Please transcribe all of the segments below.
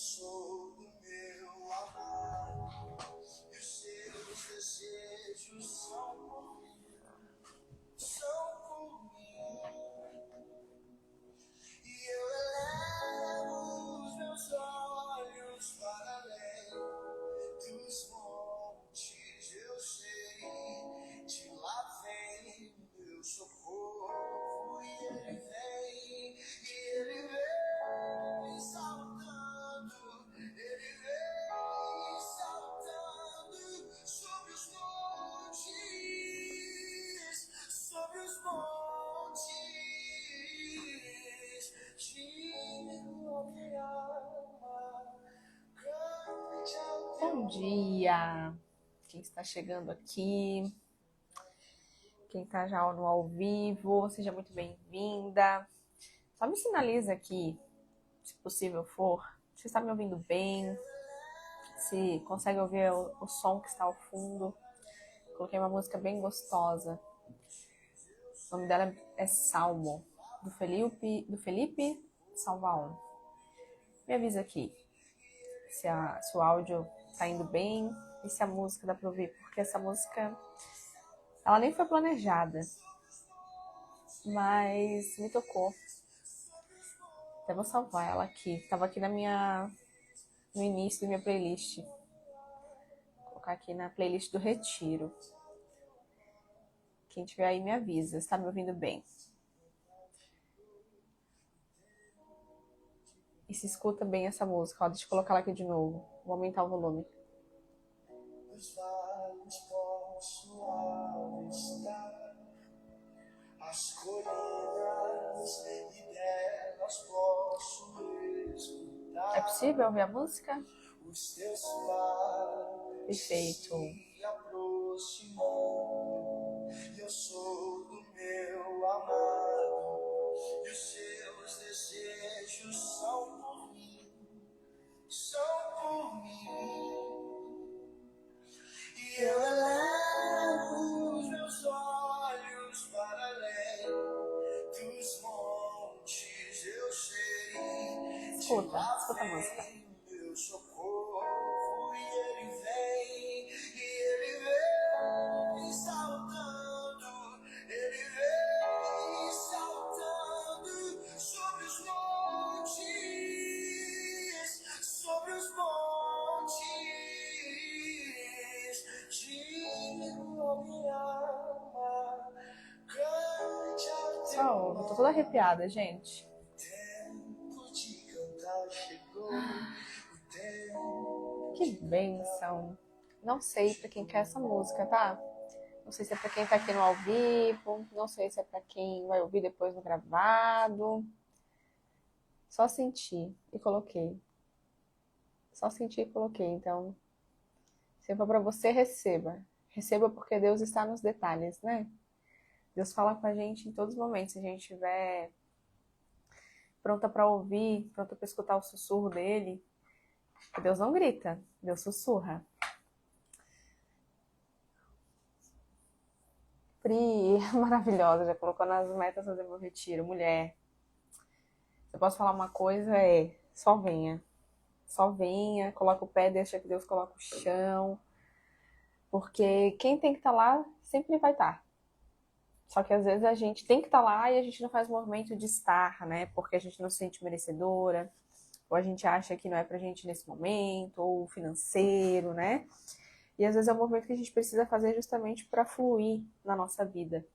sou do meu amor, e os seus desejos são por mim, são por mim. E eu elevo os meus olhos para além dos montes, eu sei, de lá vem o meu socorro, e ele vem saltando, ele vem saltando sobre os montes, sobre os montes, digo minha alma, cante ao teu Bom dia! Quem está chegando aqui, quem está já no ao vivo, seja muito bem-vinda. Só me sinaliza aqui, se possível for, se está me ouvindo bem, se consegue ouvir o som que está ao fundo. Coloquei uma música bem gostosa. O nome dela é Salmo, do Felipe Salvaon. Me avisa aqui se o áudio está indo bem e se a música dá para ouvir, porque essa música ela nem foi planejada, mas me tocou. Até vou salvar ela aqui. Estava aqui no início da minha playlist. Vou colocar aqui na playlist do Retiro. Quem tiver aí me avisa. Está me ouvindo bem? E se escuta bem essa música. Ó, deixa eu colocar ela aqui de novo. Vou aumentar o volume. Nos vales posso avistar as colinas e delas posso escutar É possível ouvir a música? os teus passos Perfeito. se aproximando. E eu sou do meu amado, e os seus desejos são por mim, são por mim. E eu elevo os meus olhos para além dos montes, eu sei, Escuta a música. meu socorro, e ele vem saltando, ele vem saltando sobre os montes, sobre os montes, digo minha alma, cante ao teu Só, eu tô toda arrepiada, gente. tempo de cantar chegou, o tempo Que bênção. Não sei pra quem quer essa música, tá? Não sei se é pra quem tá aqui no ao vivo, não sei se é pra quem vai ouvir depois no gravado. Só senti e coloquei. Só senti e coloquei. Então, se for pra você, receba. Receba porque Deus está nos detalhes, né? Deus fala com a gente em todos os momentos. Se a gente estiver pronta pra ouvir, pronta pra escutar o sussurro dele, Deus não grita, Deus sussurra. Pri, maravilhosa, já colocou nas metas fazer meu retiro. Mulher, se eu posso falar uma coisa, só venha. Só venha, coloca o pé, deixa que Deus coloque o chão. Porque quem tem que estar lá, sempre vai estar. Só que às vezes a gente tem que estar lá e a gente não faz o movimento de estar, né? Porque a gente não se sente merecedora, ou a gente acha que não é pra gente nesse momento, ou financeiro, né? E às vezes é um movimento que a gente precisa fazer justamente para fluir na nossa vida.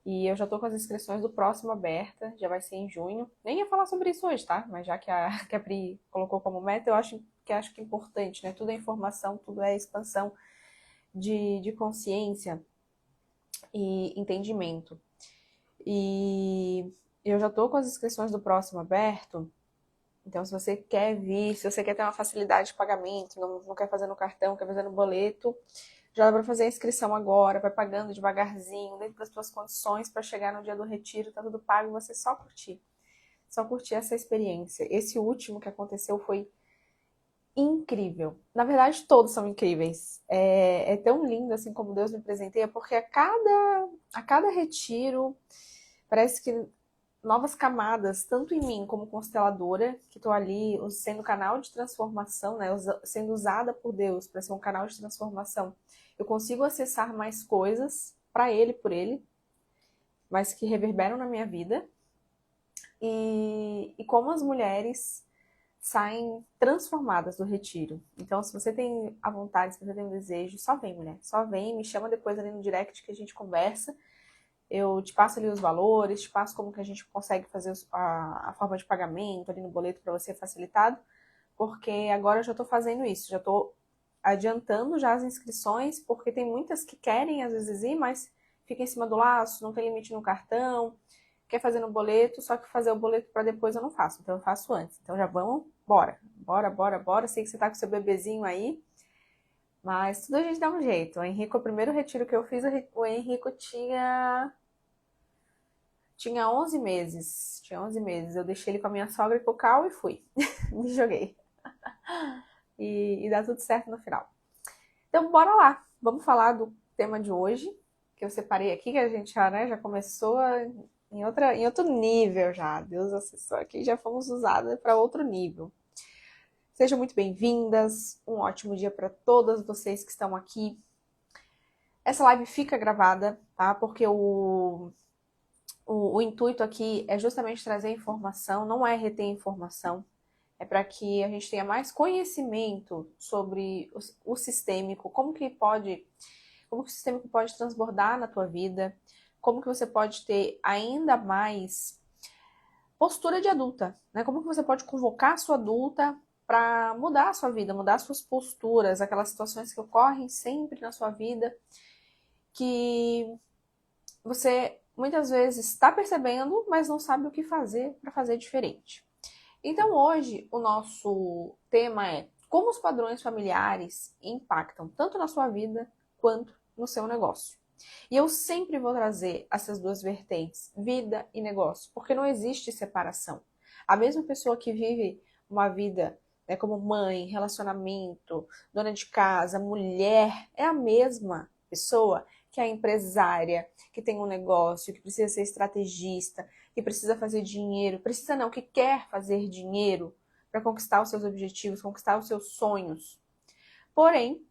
E eu já tô com as inscrições do próximo aberta, já vai ser em junho. Nem ia falar sobre isso hoje, tá? Mas já que a Pri colocou como meta, eu acho que é importante, né? Tudo é informação, tudo é expansão de consciência e entendimento. E eu já tô com as inscrições do próximo aberto. Então, se você quer vir, se você quer ter uma facilidade de pagamento, não quer fazer no cartão, quer fazer no boleto, já dá para fazer a inscrição agora, vai pagando devagarzinho, dentro das suas condições, para chegar no dia do retiro, tá tudo pago, você só curtir essa experiência. Esse último que aconteceu foi incrível. Na verdade, todos são incríveis. É tão lindo assim como Deus me presenteia, porque a cada retiro parece que novas camadas, tanto em mim como consteladora, que estou ali sendo canal de transformação, né, sendo usada por Deus para ser um canal de transformação. Eu consigo acessar mais coisas para Ele, por Ele, mas que reverberam na minha vida. E como as mulheres saem transformadas do retiro. Então, se você tem a vontade, se você tem o desejo, só vem, mulher. Só vem, me chama depois ali no direct que a gente conversa. Eu te passo ali os valores, te passo como que a gente consegue fazer a forma de pagamento ali no boleto para você facilitado, porque agora eu já estou fazendo isso, já estou adiantando já as inscrições, porque tem muitas que querem às vezes ir, mas fica em cima do laço, não tem limite no cartão, quer fazer no boleto, só que fazer o boleto para depois eu não faço, então eu faço antes. Então já vamos, bora. Sei que você tá com seu bebezinho aí, mas tudo a gente dá um jeito. O Henrico, o primeiro retiro que eu fiz, o Henrico tinha 11 meses. Tinha 11 meses. Eu deixei ele com a minha sogra e com o Cal e fui. Me joguei. E dá tudo certo no final. Então, bora lá. Vamos falar do tema de hoje, que eu separei aqui, que a gente já começou em outro nível já. Deus acessou aqui, já fomos usadas para outro nível. Sejam muito bem-vindas. Um ótimo dia para todas vocês que estão aqui. Essa live fica gravada, tá? Porque o intuito aqui é justamente trazer informação, não é reter informação, é para que a gente tenha mais conhecimento sobre o sistêmico, como que o sistêmico pode transbordar na tua vida, como que você pode ter ainda mais postura de adulta, né? Como que você pode convocar a sua adulta para mudar a sua vida, mudar as suas posturas, aquelas situações que ocorrem sempre na sua vida, que você muitas vezes está percebendo, mas não sabe o que fazer para fazer diferente. Então hoje o nosso tema é como os padrões familiares impactam tanto na sua vida quanto no seu negócio. E eu sempre vou trazer essas duas vertentes, vida e negócio, porque não existe separação. A mesma pessoa que vive uma vida, né, como mãe, relacionamento, dona de casa, mulher, é a mesma pessoa que é empresária, que tem um negócio, que precisa ser estrategista, que precisa fazer dinheiro, que quer fazer dinheiro para conquistar os seus objetivos, conquistar os seus sonhos. Porém,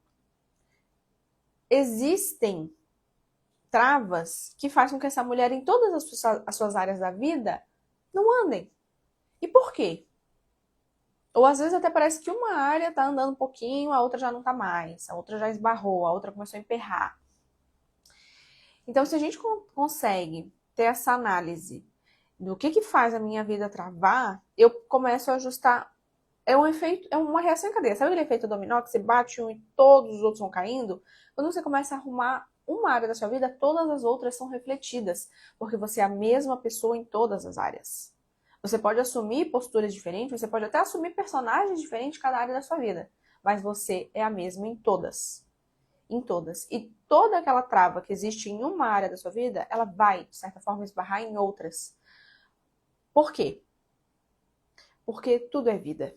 existem travas que fazem com que essa mulher, em todas as suas áreas da vida, não andem. E por quê? Ou às vezes até parece que uma área está andando um pouquinho, a outra já não está mais, a outra já esbarrou, a outra começou a emperrar. Então, se a gente consegue ter essa análise do que faz a minha vida travar, eu começo a ajustar. É um efeito, é uma reação em cadeia. Sabe aquele efeito dominó que você bate um e todos os outros vão caindo? Quando você começa a arrumar uma área da sua vida, todas as outras são refletidas, porque você é a mesma pessoa em todas as áreas. Você pode assumir posturas diferentes, você pode até assumir personagens diferentes em cada área da sua vida, mas você é a mesma em todas. Em todas. E toda aquela trava que existe em uma área da sua vida, ela vai, de certa forma, esbarrar em outras. Por quê? Porque tudo é vida.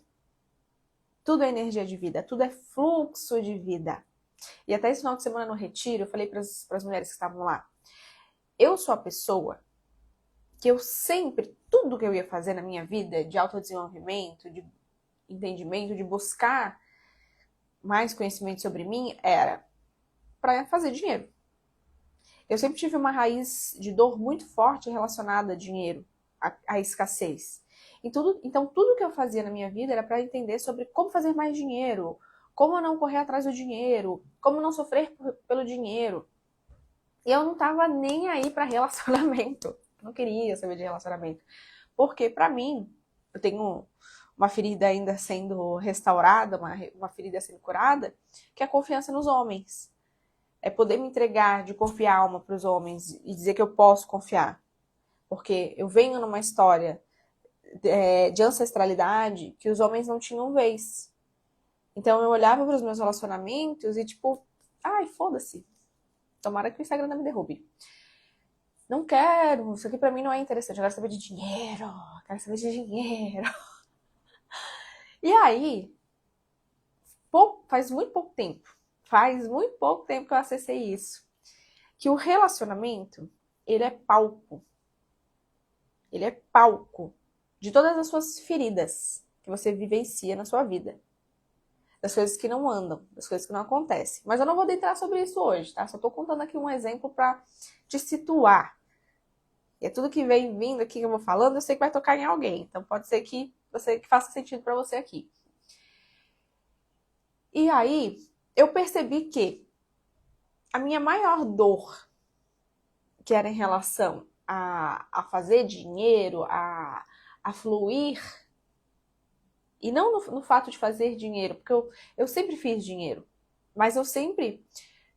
Tudo é energia de vida, tudo é fluxo de vida. E até esse final de semana no retiro, eu falei para as mulheres que estavam lá, eu sou a pessoa que eu sempre, tudo que eu ia fazer na minha vida, de autodesenvolvimento, de entendimento, de buscar mais conhecimento sobre mim, era para fazer dinheiro. Eu sempre tive uma raiz de dor muito forte relacionada a dinheiro, a escassez. Então, tudo que eu fazia na minha vida era para entender sobre como fazer mais dinheiro, como não correr atrás do dinheiro, como não sofrer pelo dinheiro. E eu não estava nem aí para relacionamento. Não queria saber de relacionamento. Porque, para mim, eu tenho uma ferida ainda sendo restaurada, uma ferida sendo curada, que é a confiança nos homens. É poder me entregar de corpo e alma para os homens e dizer que eu posso confiar. Porque eu venho numa história de ancestralidade que os homens não tinham vez. Então eu olhava para os meus relacionamentos e tipo, ai, foda-se. Tomara que o Instagram não me derrube. Não quero, isso aqui pra mim não é interessante. Eu quero saber de dinheiro, quero saber de dinheiro. E aí, faz muito pouco tempo que eu acessei isso. Que o relacionamento, ele é palco. ele é palco de todas as suas feridas que você vivencia na sua vida. Das coisas que não andam, das coisas que não acontecem. Mas eu não vou adentrar sobre isso hoje, tá? Só tô contando aqui um exemplo para te situar. E é tudo que vem vindo aqui que eu vou falando, eu sei que vai tocar em alguém. Então pode ser que faça sentido para você aqui. E aí, eu percebi que a minha maior dor, que era em relação a fazer dinheiro, a fluir, e não no fato de fazer dinheiro, porque eu sempre fiz dinheiro, mas eu sempre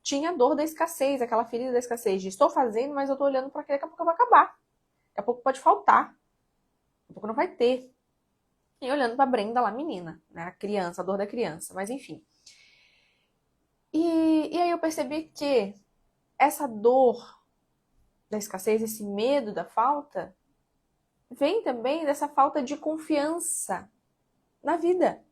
tinha dor da escassez, aquela ferida da escassez, de estou fazendo, mas eu tô olhando para que daqui a pouco vai acabar, daqui a pouco pode faltar, daqui a pouco não vai ter. E olhando pra Brenda lá, menina, né, a criança, a dor da criança, mas enfim. E aí eu percebi que essa dor da escassez, esse medo da falta, vem também dessa falta de confiança na vida.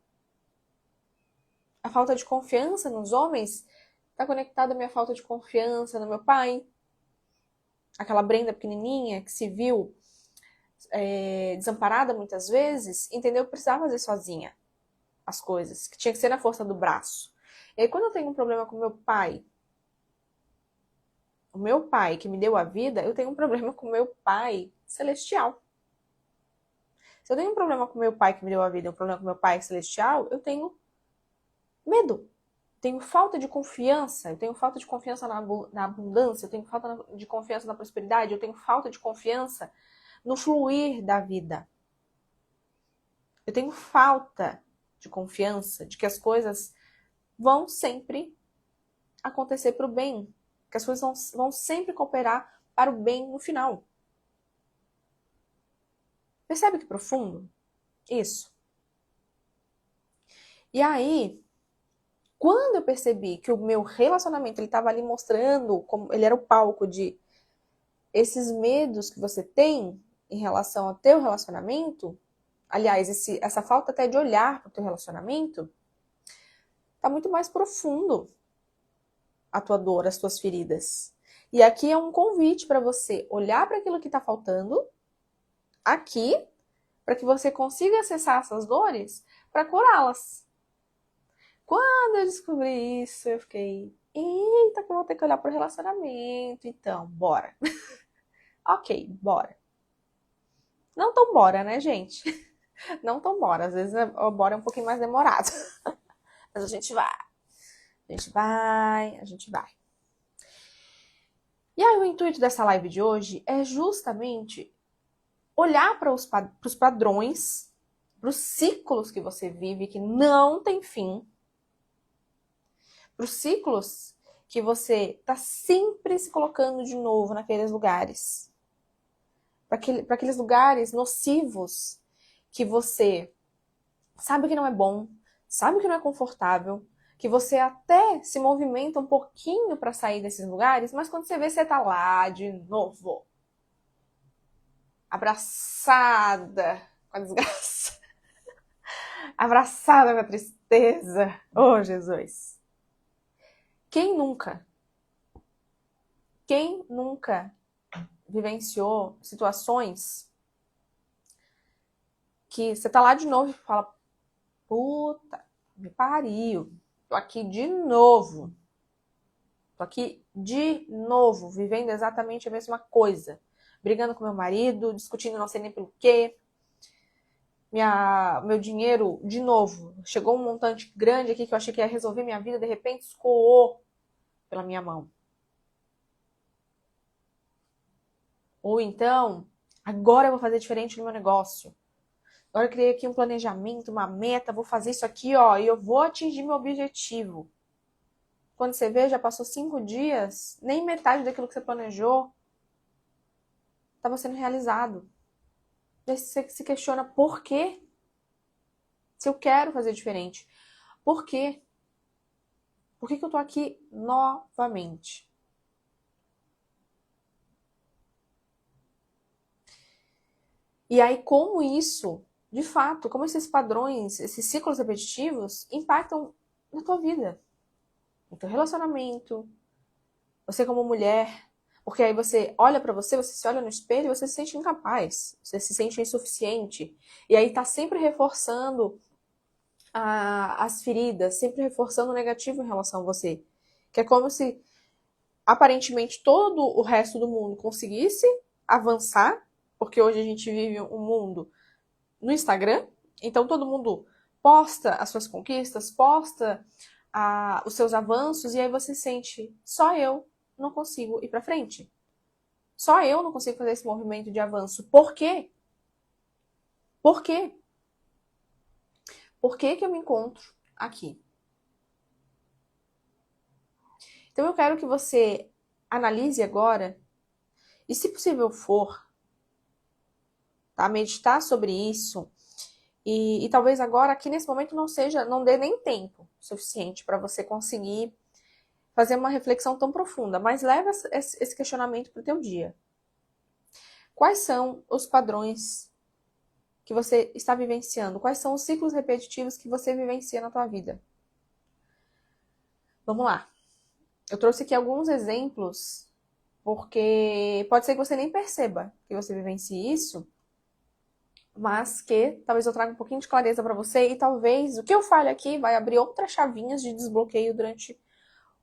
A falta de confiança nos homens está conectada à minha falta de confiança no meu pai. Aquela Brenda pequenininha que se viu desamparada muitas vezes, entendeu que precisava fazer sozinha as coisas, que tinha que ser na força do braço. E aí quando eu tenho um problema com meu pai, o meu pai que me deu a vida, eu tenho um problema com o meu pai celestial. Se eu tenho um problema com meu pai que me deu a vida, um problema com meu pai celestial, eu tenho medo. Tenho falta de confiança, eu tenho falta de confiança na abundância, eu tenho falta de confiança na prosperidade, eu tenho falta de confiança no fluir da vida. Eu tenho falta de confiança de que as coisas vão sempre acontecer para o bem, que as coisas vão sempre cooperar para o bem no final. Percebe que profundo? Isso. E aí, quando eu percebi que o meu relacionamento ele estava ali mostrando como ele era o palco de esses medos que você tem em relação ao teu relacionamento, aliás, essa falta até de olhar para o teu relacionamento, tá muito mais profundo a tua dor, as tuas feridas. E aqui é um convite para você olhar para aquilo que está faltando aqui, para que você consiga acessar essas dores para curá-las. Quando eu descobri isso, eu fiquei, eita, que eu vou ter que olhar pro relacionamento, então, bora. Ok, bora. Não tão bora, né, gente? Não tão bora, às vezes o bora é um pouquinho mais demorado. Mas a gente vai. A gente vai, a gente vai. E aí o intuito dessa live de hoje é justamente olhar para os padrões, para os ciclos que você vive, que não tem fim, para os ciclos que você está sempre se colocando de novo naqueles lugares. Para aqueles lugares nocivos que você sabe que não é bom, sabe que não é confortável, que você até se movimenta um pouquinho para sair desses lugares, mas quando você vê, você tá lá de novo. Abraçada com a desgraça. Abraçada com a tristeza. Oh, Jesus. Quem nunca vivenciou situações que você tá lá de novo e fala, puta, me pariu, tô aqui de novo. Tô aqui de novo, vivendo exatamente a mesma coisa. Brigando com meu marido, discutindo não sei nem pelo quê. Meu dinheiro, de novo, chegou um montante grande aqui que eu achei que ia resolver minha vida, de repente escoou pela minha mão. Ou então, agora eu vou fazer diferente no meu negócio. Agora eu criei aqui um planejamento, uma meta, vou fazer isso aqui, ó, e eu vou atingir meu objetivo. Quando você vê, já passou 5 dias, nem metade daquilo que você planejou estava sendo realizado. Daí você se questiona por quê? Se eu quero fazer diferente. Por quê? Por que eu tô aqui novamente? E aí, como isso, de fato, como esses padrões, esses ciclos repetitivos impactam na tua vida, no teu relacionamento, você como mulher, Porque aí você olha pra você se olha no espelho e você se sente incapaz, você se sente insuficiente. E aí tá sempre reforçando as feridas, sempre reforçando o negativo em relação a você. Que é como se aparentemente todo o resto do mundo conseguisse avançar, porque hoje a gente vive um mundo no Instagram, então todo mundo posta as suas conquistas, posta os seus avanços, e aí você sente, só eu não consigo ir pra frente. Só eu não consigo fazer esse movimento de avanço. Por quê? Por quê? Por que que eu me encontro aqui? Então eu quero que você analise agora, e se possível for, tá? Meditar sobre isso, e talvez agora, aqui nesse momento, não dê nem tempo suficiente para você conseguir fazer uma reflexão tão profunda, mas leva esse questionamento para o teu dia. Quais são os padrões que você está vivenciando? Quais são os ciclos repetitivos que você vivencia na tua vida? Vamos lá. Eu trouxe aqui alguns exemplos, porque pode ser que você nem perceba que você vivencie isso, mas que talvez eu traga um pouquinho de clareza para você e talvez o que eu fale aqui vai abrir outras chavinhas de desbloqueio durante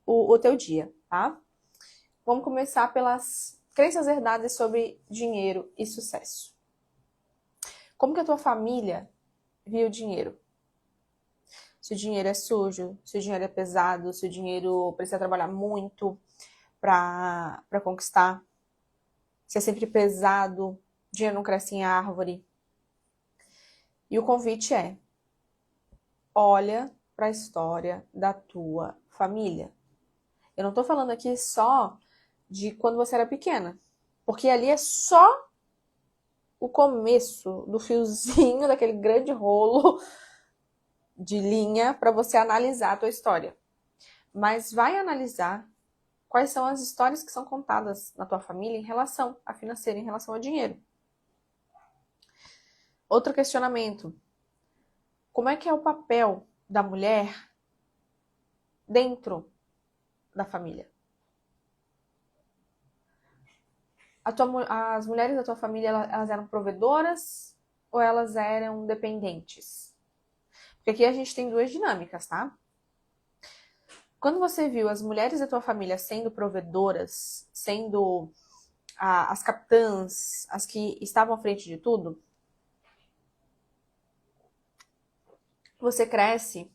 o teu dia, tá? Vamos começar pelas crenças herdadas sobre dinheiro e sucesso. Como que a tua família via o dinheiro? Se o dinheiro é sujo, se o dinheiro é pesado, se o dinheiro precisa trabalhar muito para conquistar, se é sempre pesado, dinheiro não cresce em árvore. E o convite é: olha para a história da tua família. Eu não estou falando aqui só de quando você era pequena, porque ali é só o começo do fiozinho daquele grande rolo de linha para você analisar a tua história. Mas vai analisar quais são as histórias que são contadas na tua família em relação a financeiro, em relação ao dinheiro. Outro questionamento: como é que é o papel da mulher dentro da família? As mulheres da tua família, elas eram provedoras ou elas eram dependentes? Porque aqui a gente tem duas dinâmicas, tá? Quando você viu as mulheres da tua família sendo provedoras, sendo as capitãs, as que estavam à frente de tudo, você cresce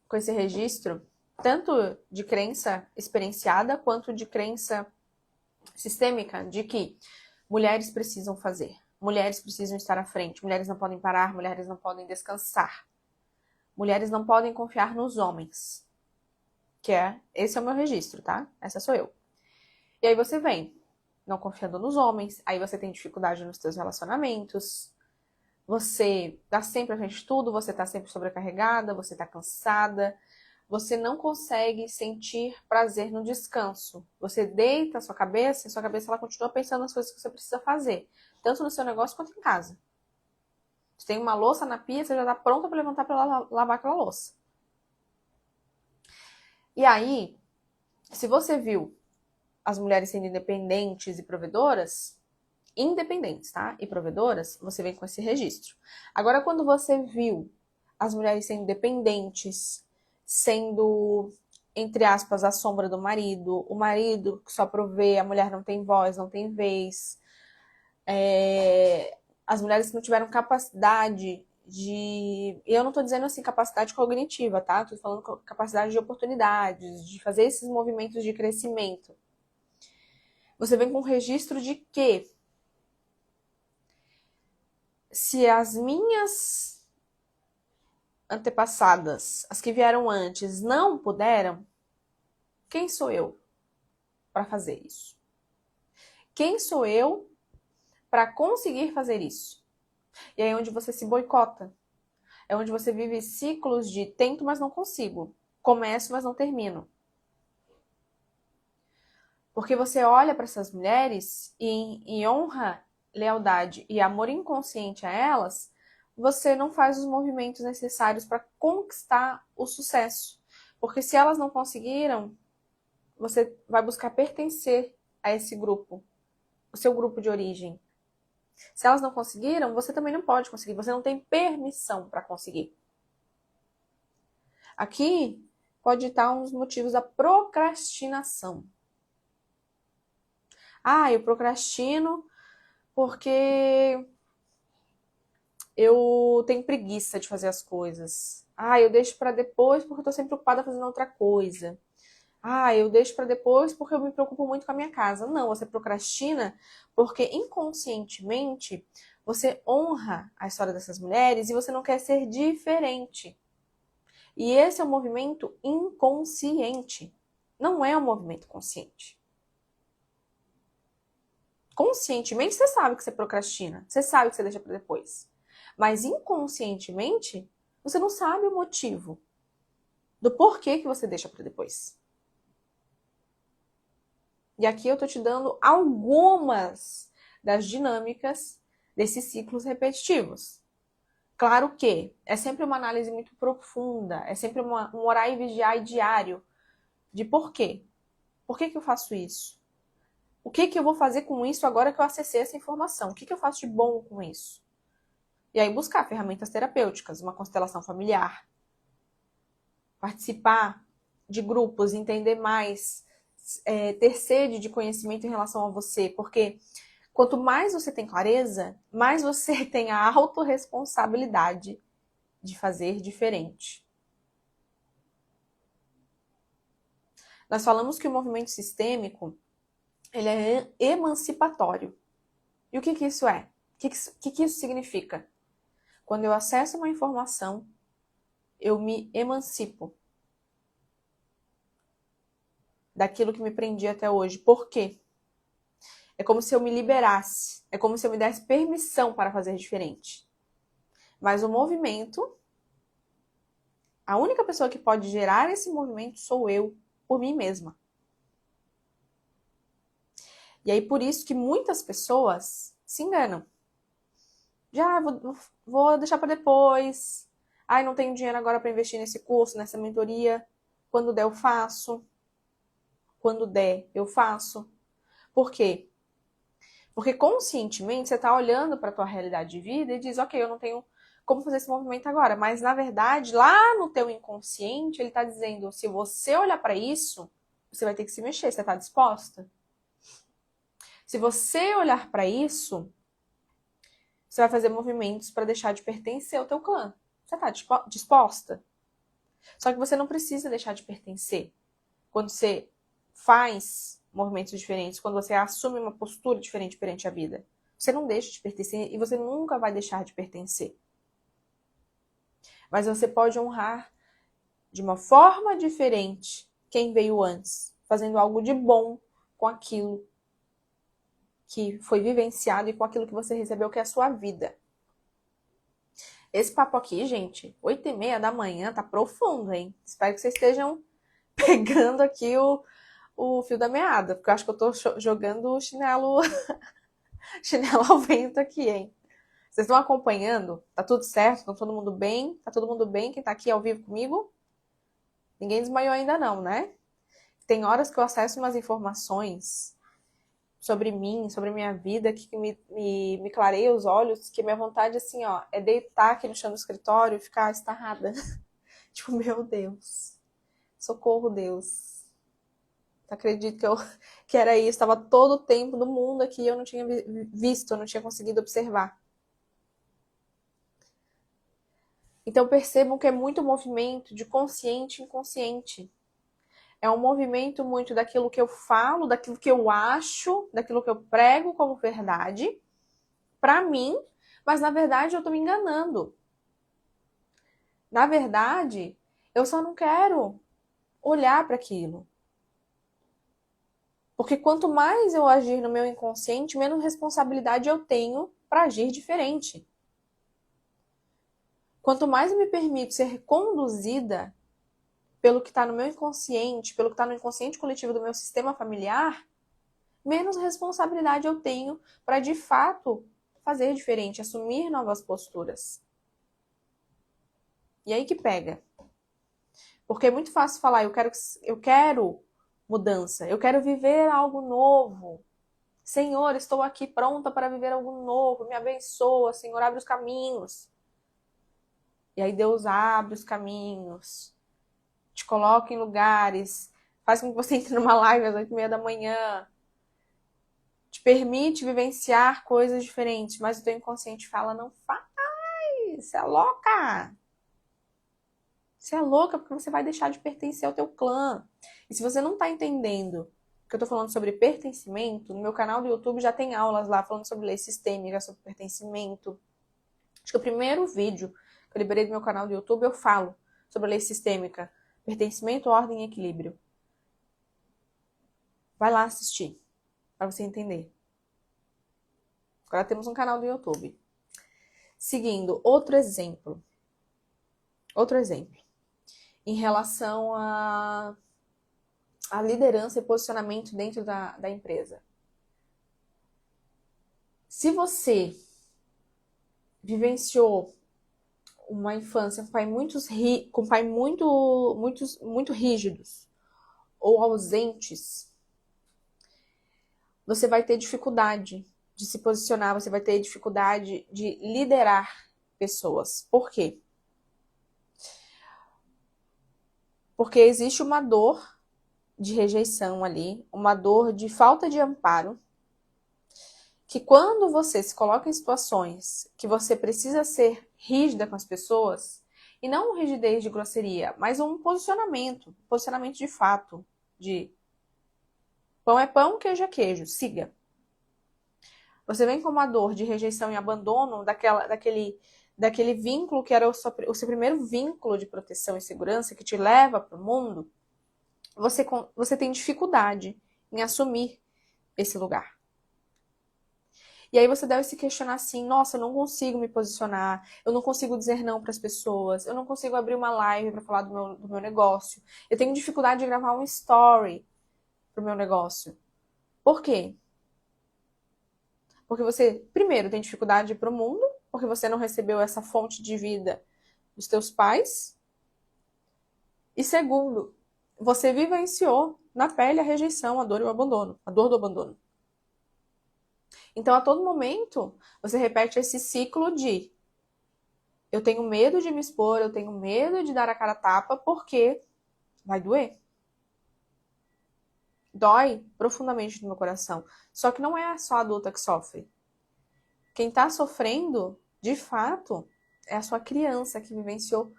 com esse registro, tanto de crença experienciada, quanto de crença sistêmica, de que mulheres precisam fazer, mulheres precisam estar à frente, mulheres não podem parar, mulheres não podem descansar, mulheres não podem confiar nos homens. Esse é o meu registro, tá? Essa sou eu. E aí você vem, não confiando nos homens, aí você tem dificuldade nos seus relacionamentos, você tá sempre à frente de tudo, você tá sempre sobrecarregada, você tá cansada, você não consegue sentir prazer no descanso. Você deita a sua cabeça ela continua pensando nas coisas que você precisa fazer, tanto no seu negócio quanto em casa. Você tem uma louça na pia, você já tá pronta para levantar para lavar aquela louça. E aí, se você viu as mulheres sendo independentes e provedoras, independentes, tá? E provedoras, você vem com esse registro. Agora, quando você viu as mulheres sendo dependentes, sendo, entre aspas, a sombra do marido, o marido que só provê, a mulher não tem voz, não tem vez, as mulheres que não tiveram capacidade de... E eu não tô dizendo assim capacidade cognitiva, tá? Tô falando capacidade de oportunidades, de fazer esses movimentos de crescimento. Você vem com um registro de que se as minhas antepassadas, as que vieram antes, não puderam, quem sou eu para fazer isso? Quem sou eu para conseguir fazer isso? E aí é onde você se boicota. É onde você vive ciclos de tento, mas não consigo. Começo, mas não termino. Porque você olha para essas mulheres e em honra, lealdade e amor inconsciente a elas, você não faz os movimentos necessários para conquistar o sucesso. Porque se elas não conseguiram, você vai buscar pertencer a esse grupo, o seu grupo de origem. Se elas não conseguiram, você também não pode conseguir. Você não tem permissão para conseguir. Aqui pode estar um dos motivos da procrastinação. Eu procrastino porque eu tenho preguiça de fazer as coisas. Eu deixo para depois porque eu tô sempre preocupada fazendo outra coisa. Eu deixo para depois porque eu me preocupo muito com a minha casa. Não, você procrastina porque inconscientemente você honra a história dessas mulheres e você não quer ser diferente. E esse é um movimento inconsciente. Não é um movimento consciente. Conscientemente você sabe que você procrastina, você sabe que você deixa para depois. Mas inconscientemente você não sabe o motivo do porquê que você deixa para depois. E aqui eu tô te dando algumas das dinâmicas desses ciclos repetitivos. Claro que é sempre uma análise muito profunda, é sempre um orar e vigiar diário de porquê. Por que eu faço isso? O que eu vou fazer com isso agora que eu acessei essa informação? O que eu faço de bom com isso? E aí buscar ferramentas terapêuticas, uma constelação familiar. Participar de grupos, entender mais, ter sede de conhecimento em relação a você. Porque quanto mais você tem clareza, mais você tem a autorresponsabilidade de fazer diferente. Nós falamos que o movimento sistêmico ele é emancipatório. E o que isso é? O que isso significa? Quando eu acesso uma informação, eu me emancipo daquilo que me prendia até hoje. Por quê? É como se eu me liberasse. É como se eu me desse permissão para fazer diferente. Mas o movimento, a única pessoa que pode gerar esse movimento sou eu, por mim mesma. E aí, por isso que muitas pessoas se enganam. Vou deixar para depois. Não tenho dinheiro agora para investir nesse curso, nessa mentoria. Quando der, eu faço. Quando der, eu faço. Por quê? Porque conscientemente você está olhando para a tua realidade de vida e diz, ok, eu não tenho como fazer esse movimento agora. Mas, na verdade, lá no teu inconsciente, ele está dizendo, se você olhar para isso, você vai ter que se mexer. Você está disposta? Se você olhar para isso, você vai fazer movimentos para deixar de pertencer ao teu clã. Você está disposta? Só que você não precisa deixar de pertencer. Quando você faz movimentos diferentes, quando você assume uma postura diferente perante a vida, você não deixa de pertencer e você nunca vai deixar de pertencer. Mas você pode honrar de uma forma diferente quem veio antes, fazendo algo de bom com aquilo que foi vivenciado e com aquilo que você recebeu, que é a sua vida. Esse papo aqui, gente, 8h30 da manhã, tá profundo, hein? Espero que vocês estejam pegando aqui o fio da meada, porque eu acho que eu tô jogando o chinelo ao vento aqui, hein? Vocês estão acompanhando? Tá tudo certo? Tá todo mundo bem? Tá todo mundo bem? Quem tá aqui ao vivo comigo? Ninguém desmaiou ainda não, né? Tem horas que eu acesso umas informações sobre mim, sobre minha vida, que me clareia os olhos, que minha vontade, assim, ó, é deitar aqui no chão do escritório e ficar estarrada. Tipo, meu Deus. Socorro, Deus. Acredito que era isso. Estava todo o tempo do mundo aqui e eu não tinha visto, eu não tinha conseguido observar. Então percebam que é muito movimento de consciente e inconsciente. É um movimento muito daquilo que eu falo, daquilo que eu acho, daquilo que eu prego como verdade, para mim, mas na verdade eu tô me enganando. Na verdade, eu só não quero olhar para aquilo. Porque quanto mais eu agir no meu inconsciente, menos responsabilidade eu tenho para agir diferente. Quanto mais eu me permito ser conduzida pelo que está no meu inconsciente, pelo que está no inconsciente coletivo do meu sistema familiar, menos responsabilidade eu tenho para, de fato, fazer diferente, assumir novas posturas. E aí que pega. Porque é muito fácil falar, eu quero mudança. Eu quero viver algo novo. Senhor, estou aqui pronta para viver algo novo. Me abençoa, Senhor, abre os caminhos. E aí Deus abre os caminhos, te coloca em lugares, faz com que você entre numa live às 8h30 da manhã, te permite vivenciar coisas diferentes, mas o teu inconsciente fala, não faz, você é louca. Você é louca porque você vai deixar de pertencer ao teu clã. E se você não tá entendendo que eu tô falando sobre pertencimento, no meu canal do YouTube já tem aulas lá falando sobre lei sistêmica, sobre pertencimento. Acho que o primeiro vídeo que eu liberei do meu canal do YouTube eu falo sobre a lei sistêmica, pertencimento, ordem e equilíbrio. Vai lá assistir, para você entender. Agora temos um canal do YouTube. Seguindo, outro exemplo. Em relação a liderança e posicionamento dentro da empresa. Se você vivenciou uma infância com pai muito rígidos ou ausentes, você vai ter dificuldade de se posicionar, você vai ter dificuldade de liderar pessoas. Por quê? Porque existe uma dor de rejeição ali, uma dor de falta de amparo, que quando você se coloca em situações que você precisa ser rígida com as pessoas, e não uma rigidez de grosseria, mas um posicionamento de fato, de pão é pão, queijo é queijo, siga. Você vem com uma dor de rejeição e abandono daquele vínculo que era o seu primeiro vínculo de proteção e segurança que te leva para o mundo, você tem dificuldade em assumir esse lugar. E aí você deve se questionar assim, nossa, eu não consigo me posicionar, eu não consigo dizer não para as pessoas, eu não consigo abrir uma live para falar do meu negócio, eu tenho dificuldade de gravar um story pro meu negócio. Por quê? Porque você, primeiro, tem dificuldade de ir pro mundo, porque você não recebeu essa fonte de vida dos teus pais. E segundo, você vivenciou na pele a rejeição, a dor e o abandono, a dor do abandono. Então, a todo momento, você repete esse ciclo de eu tenho medo de me expor, eu tenho medo de dar a cara a tapa, porque vai doer. Dói profundamente no meu coração. Só que não é só a adulta que sofre. Quem tá sofrendo, de fato, é a sua criança que vivenciou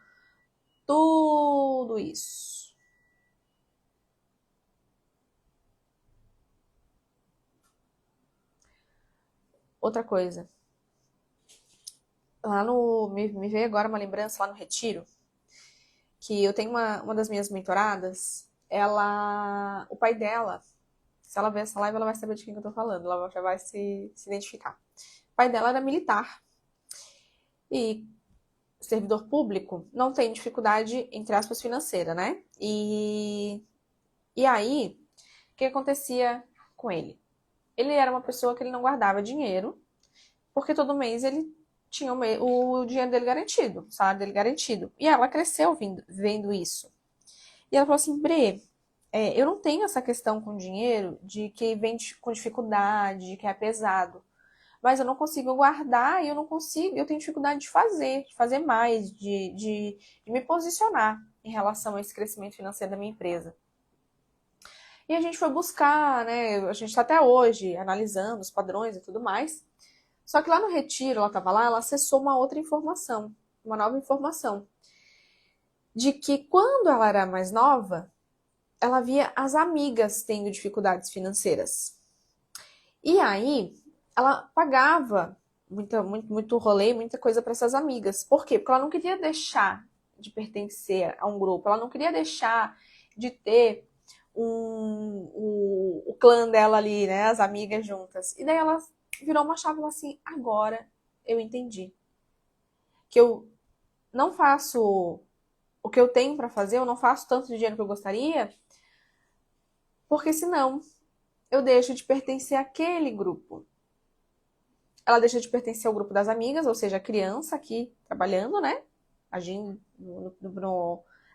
tudo isso. Outra coisa. Lá no. Me veio agora uma lembrança lá no Retiro. Que eu tenho uma das minhas mentoradas. O pai dela. Se ela ver essa live, ela vai saber de quem que eu tô falando. Ela já vai se identificar. O pai dela era militar. E servidor público não tem dificuldade, entre aspas, financeira, né? E aí, o que acontecia com ele? Ele era uma pessoa que ele não guardava dinheiro, porque todo mês ele tinha o dinheiro dele garantido, o salário dele garantido. E ela cresceu vendo isso. E ela falou assim, Bre, eu não tenho essa questão com dinheiro de que vem com dificuldade, de que é pesado. Mas eu não consigo guardar e eu tenho dificuldade de fazer mais, de me posicionar em relação a esse crescimento financeiro da minha empresa. E a gente foi buscar, né? A gente está até hoje analisando os padrões e tudo mais. Só que lá no retiro, ela estava lá, ela acessou uma outra informação, uma nova informação. De que quando ela era mais nova, ela via as amigas tendo dificuldades financeiras. E aí, ela pagava muito rolê, muita coisa para essas amigas. Por quê? Porque ela não queria deixar de pertencer a um grupo, ela não queria deixar de ter o clã dela ali, né? As amigas juntas. E daí ela virou uma chave e falou assim, agora eu entendi. Que eu não faço o que eu tenho para fazer, eu não faço tanto dinheiro que eu gostaria, porque senão eu deixo de pertencer àquele grupo. Ela deixa de pertencer ao grupo das amigas, ou seja, a criança aqui trabalhando, né? Agindo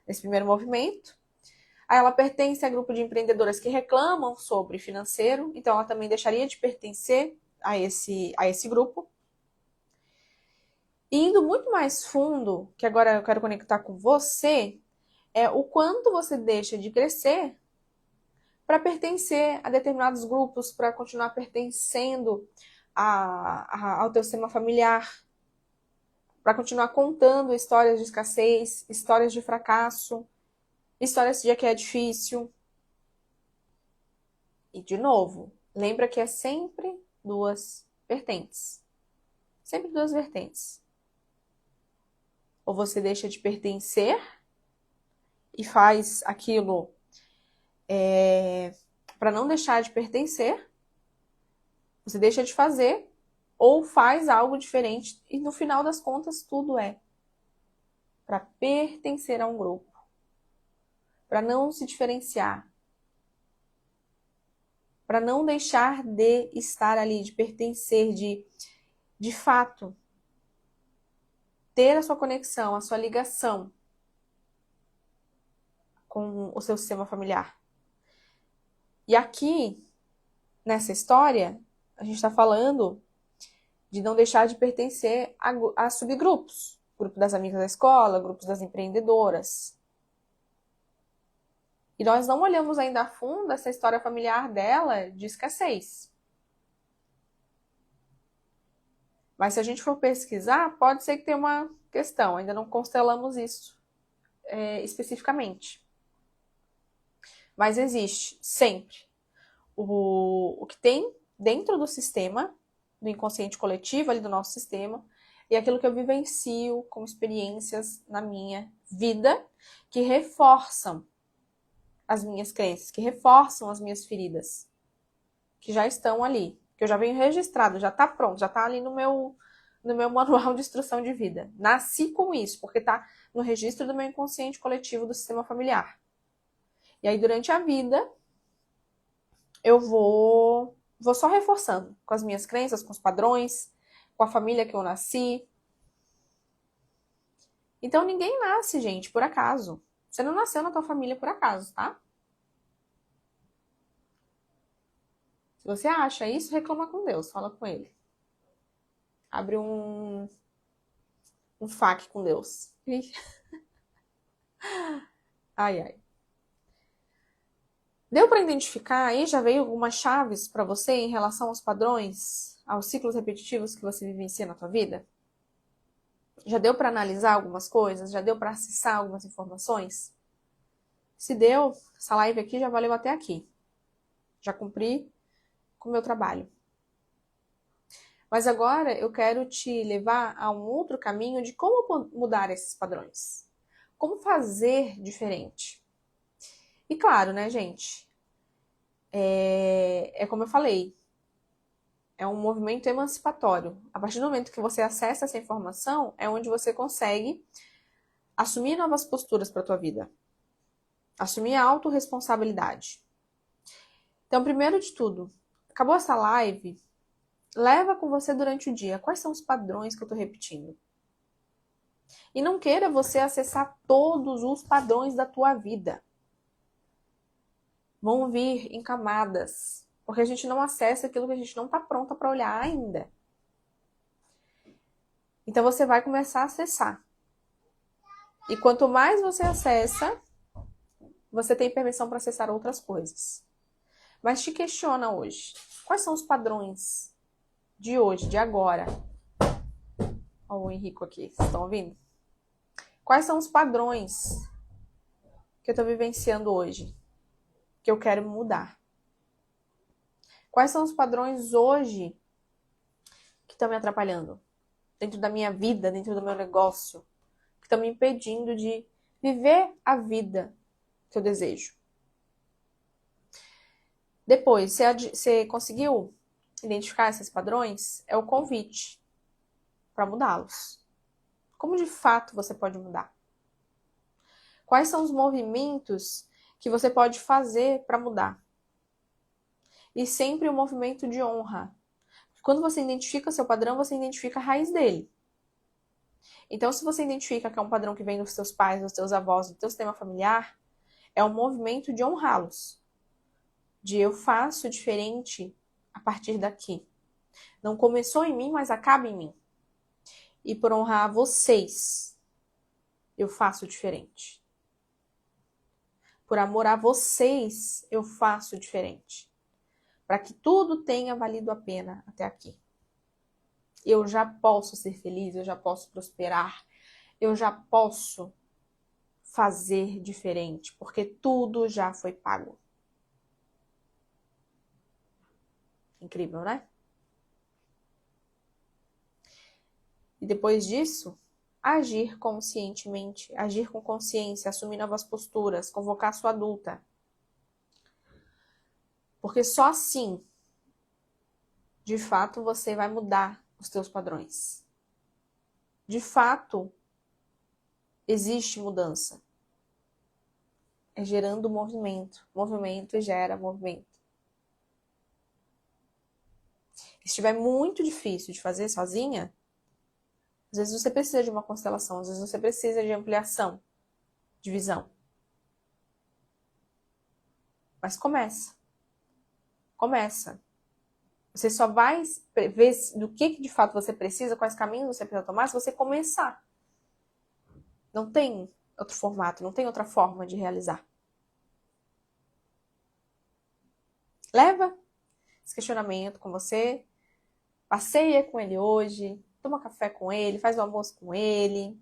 nesse primeiro movimento. Aí ela pertence a grupo de empreendedoras que reclamam sobre financeiro, então ela também deixaria de pertencer a esse grupo. E indo muito mais fundo, que agora eu quero conectar com você, é o quanto você deixa de crescer para pertencer a determinados grupos, para continuar pertencendo ao teu sistema familiar, para continuar contando histórias de escassez, histórias de fracasso, histórias de que é difícil. E, de novo, lembra que é sempre duas vertentes. Sempre duas vertentes. Ou você deixa de pertencer e faz aquilo para não deixar de pertencer. Você deixa de fazer ou faz algo diferente. E no final das contas, tudo é para pertencer a um grupo. Para não se diferenciar. Para não deixar de estar ali, de pertencer, de fato, ter a sua conexão, a sua ligação com o seu sistema familiar. E aqui, nessa história, a gente está falando de não deixar de pertencer a subgrupos. Grupo das amigas da escola, grupos das empreendedoras. E nós não olhamos ainda a fundo essa história familiar dela de escassez. Mas se a gente for pesquisar, pode ser que tenha uma questão. Ainda não constelamos isso especificamente. Mas existe sempre o que tem dentro do sistema, do inconsciente coletivo ali do nosso sistema, e aquilo que eu vivencio como experiências na minha vida que reforçam as minhas crenças, que reforçam as minhas feridas, que já estão ali, que eu já venho registrado, já está pronto, já está ali no meu manual de instrução de vida. Nasci com isso, porque está no registro do meu inconsciente coletivo do sistema familiar. E aí, durante a vida, eu vou só reforçando com as minhas crenças, com os padrões, com a família que eu nasci. Então, ninguém nasce, gente, por acaso. Você não nasceu na tua família por acaso, tá? Se você acha isso, reclama com Deus, fala com ele. Abre um FAQ com Deus. Ai, ai. Deu para identificar aí? Já veio algumas chaves para você em relação aos padrões, aos ciclos repetitivos que você vivencia na tua vida? Já deu para analisar algumas coisas? Já deu para acessar algumas informações? Se deu, essa live aqui já valeu até aqui. Já cumpri com o meu trabalho. Mas agora eu quero te levar a um outro caminho de como mudar esses padrões. Como fazer diferente. E claro, né, gente? É como eu falei. É um movimento emancipatório. A partir do momento que você acessa essa informação, é onde você consegue assumir novas posturas para a tua vida. Assumir a autorresponsabilidade. Então, primeiro de tudo, acabou essa live, leva com você durante o dia. Quais são os padrões que eu estou repetindo? E não queira você acessar todos os padrões da tua vida. Vão vir em camadas. Porque a gente não acessa aquilo que a gente não está pronta para olhar ainda. Então você vai começar a acessar. E quanto mais você acessa, você tem permissão para acessar outras coisas. Mas te questiona hoje. Quais são os padrões de hoje, de agora? Olha o Henrico aqui, vocês estão ouvindo? Quais são os padrões que eu estou vivenciando hoje? Que eu quero mudar? Quais são os padrões hoje que estão me atrapalhando? Dentro da minha vida, dentro do meu negócio? Que estão me impedindo de viver a vida que eu desejo? Depois, você conseguiu identificar esses padrões? É o convite para mudá-los. Como de fato você pode mudar? Quais são os movimentos que você pode fazer para mudar? E sempre um movimento de honra. Quando você identifica seu padrão, você identifica a raiz dele. Então, se você identifica que é um padrão que vem dos seus pais, dos seus avós, do teu sistema familiar, É um movimento de honrá-los. De eu faço diferente a partir daqui. Não começou em mim, mas acaba em mim. E por honrar vocês, eu faço diferente. Por amor a vocês, eu faço diferente. Para que tudo tenha valido a pena até aqui. Eu já posso ser feliz, eu já posso prosperar, eu já posso fazer diferente, porque tudo já foi pago. Incrível, né? E depois disso, agir conscientemente, agir com consciência, assumir novas posturas, convocar sua adulta. Porque só assim, de fato, você vai mudar os teus padrões. De fato, existe mudança. É gerando movimento. Movimento gera movimento. Se estiver muito difícil de fazer sozinha, às vezes você precisa de uma constelação, às vezes você precisa de ampliação, de visão. Mas começa. Começa. Você só vai ver do que de fato você precisa, quais caminhos você precisa tomar, se você começar. Não tem outro formato, não tem outra forma de realizar. Leva esse questionamento com você, passeia com ele hoje, toma café com ele, faz o almoço com ele,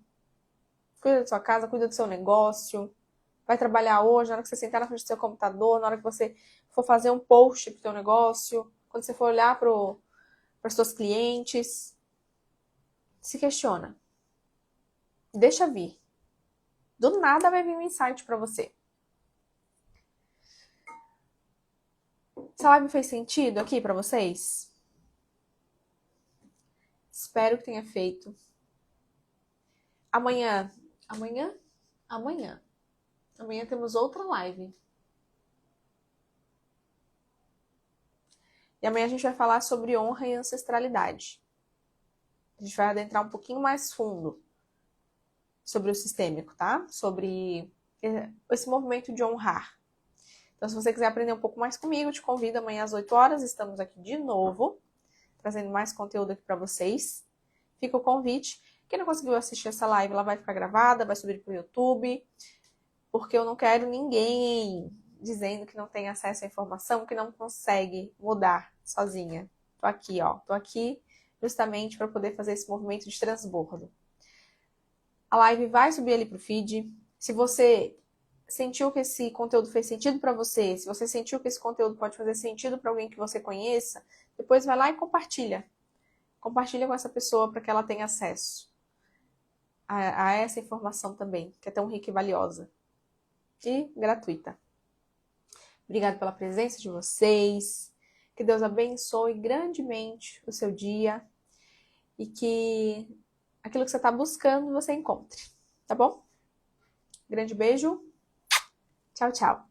cuida da sua casa, cuida do seu negócio, vai trabalhar hoje, na hora que você sentar na frente do seu computador, na hora que você for fazer um post pro seu negócio, quando você for olhar para os seus clientes, se questiona. Deixa vir. Do nada vai vir um insight para você. Essa live fez sentido aqui para vocês? Espero que tenha feito. Amanhã temos outra live. E amanhã a gente vai falar sobre honra e ancestralidade. A gente vai adentrar um pouquinho mais fundo sobre o sistêmico, tá? Sobre esse movimento de honrar. Então, se você quiser aprender um pouco mais comigo, te convido amanhã às 8 horas. Estamos aqui de novo, trazendo mais conteúdo aqui para vocês. Fica o convite. Quem não conseguiu assistir essa live, ela vai ficar gravada, vai subir para o YouTube, porque eu não quero ninguém dizendo que não tem acesso à informação, que não consegue mudar sozinha. Tô aqui, ó. Tô aqui justamente para poder fazer esse movimento de transbordo. A live vai subir ali pro feed. Se você sentiu que esse conteúdo fez sentido para você, se você sentiu que esse conteúdo pode fazer sentido para alguém que você conheça, depois vai lá e compartilha. Compartilha com essa pessoa para que ela tenha acesso a essa informação também, que é tão rica e valiosa. E gratuita. Obrigada pela presença de vocês. Que Deus abençoe grandemente o seu dia e que aquilo que você está buscando você encontre. Tá bom? Grande beijo. Tchau, tchau.